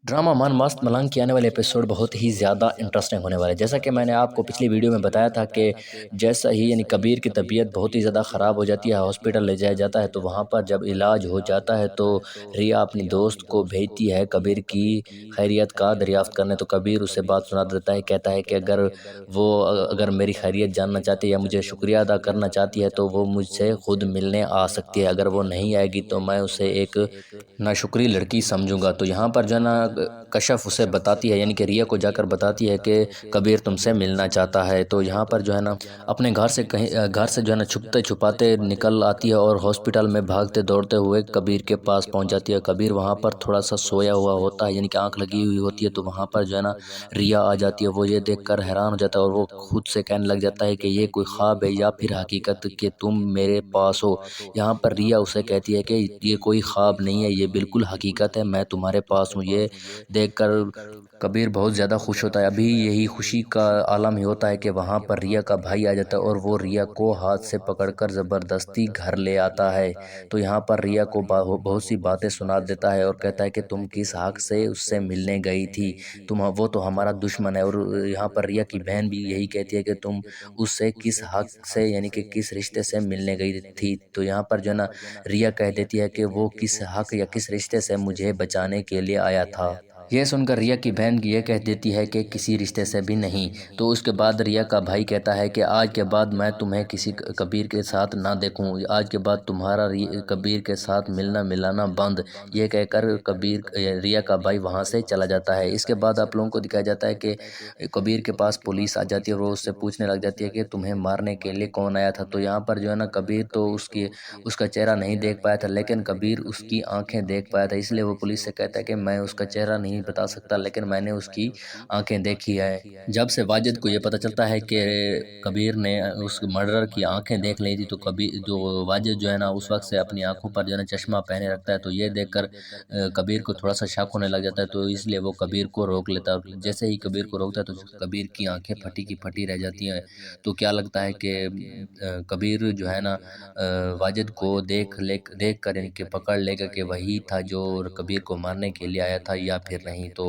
Drama मन मस्त मलंग के आने वाले एपिसोड बहुत ही ज़्यादा इंटरेस्टिंग होने वाले हैं। जैसा कि मैंने आपको पिछली वीडियो में बताया था कि जैसा ही यानी कबीर की तबीयत बहुत ही ज़्यादा ख़राब हो जाती है, हॉस्पिटल ले जाया जाता है, तो वहाँ पर जब इलाज हो जाता है तो रिया अपनी दोस्त को भेजती है कबीर की खैरियत का दरियाफ़्त करने। तो कबीर उसे बात सुना देता है, कहता है कि अगर मेरी खैरियत जानना चाहती है या मुझे शुक्रिया अदा करना चाहती है तो वो मुझसे खुद मिलने आ सकती है। अगर वो नहीं आएगी तो मैं उसे एक नाशुक्री लड़की समझूँगा। तो यहाँ पर जो है ना कशफ उसे बताती है, यानी कि रिया को जाकर बताती है कि कबीर तुमसे मिलना चाहता है। तो यहाँ पर जो है ना अपने घर से जो है ना छुपते-छुपाते निकल आती है और हॉस्पिटल में भागते दौड़ते हुए कबीर के पास पहुँच जाती है। कबीर वहाँ पर थोड़ा-सा सोया हुआ होता है, यानी कि आँख लगी हुई होती है। तो वहाँ पर जो है ना रिया आ जाती है। वो ये देखकर हैरान हो जाता है और वो खुद से कहने लग जाता है कि ये कोई ख्वाब है या फिर हकीकत कि तुम मेरे पास हो। यहाँ पर रिया उसे कहती है कि ये कोई ख्वाब नहीं है, ये बिल्कुल हकीकत है, मैं तुम्हारे पास हूँ। ये देखकर कबीर बहुत ज़्यादा खुश होता है। अभी यही खुशी का आलम ही होता है कि वहाँ पर रिया का भाई आ जाता है और वो रिया को हाथ से पकड़कर ज़बरदस्ती घर ले आता है। तो यहाँ पर रिया को बहुत सी बातें सुना देता है और कहता है कि तुम किस हक से उससे मिलने गई थी, वो तो हमारा दुश्मन है। और यहाँ पर रिया की बहन भी यही कहती है कि तुम उससे किस हक से, यानी कि किस रिश्ते से मिलने गई थी। तो यहाँ पर जो है ना रिया कह देती है कि वो किस हक या किस रिश्ते से मुझे बचाने के लिए आया था। ये सुनकर रिया की बहन ये कह देती है कि किसी रिश्ते से भी नहीं। तो उसके बाद रिया का भाई कहता है कि आज के बाद मैं तुम्हें किसी कबीर के साथ ना देखूं, आज के बाद तुम्हारा कबीर के साथ मिलना मिलाना बंद। ये कहकर रिया का भाई वहां से चला जाता है। इसके बाद आप लोगों को दिखाया जाता है कि कबीर के पास पुलिस आ जाती है और वो उससे पूछने लग जाती है कि तुम्हें मारने के लिए कौन आया था। तो यहाँ पर जो है ना कबीर तो उसका चेहरा नहीं देख पाया था, लेकिन कबीर उसकी आंखें देख पाया था। इसलिए वो पुलिस से कहता है कि मैं उसका चेहरा नहीं बता सकता, लेकिन मैंने उसकी आंखें देखी है। जब से वाजिद को ये पता चलता है कि कबीर ने उस मर्डरर की आंखें देख ली थी, तो कबीर जो वाजिद जो है ना उस वक्त से अपनी आंखों पर जो है ना चश्मा पहने रखता है। तो ये देखकर कबीर को थोड़ा सा शक होने लग जाता है। तो इसलिए वो कबीर को रोक लेता है और जैसे ही कबीर को रोकता है तो कबीर की आंखें फटी की फटी रह जाती हैं। तो क्या लगता है कि कबीर जो है ना वाजिद को देख कर यानी कि पकड़ लेगा कि वही था जो कबीर को मारने के लिए आया था या फिर नहीं। तो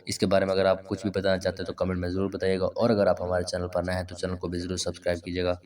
इसके बारे में अगर आप कुछ भी बताना चाहते हैं तो कमेंट में ज़रूर बताइएगा, और अगर आप हमारे चैनल पर नए हैं तो चैनल को भी ज़रूर सब्सक्राइब कीजिएगा।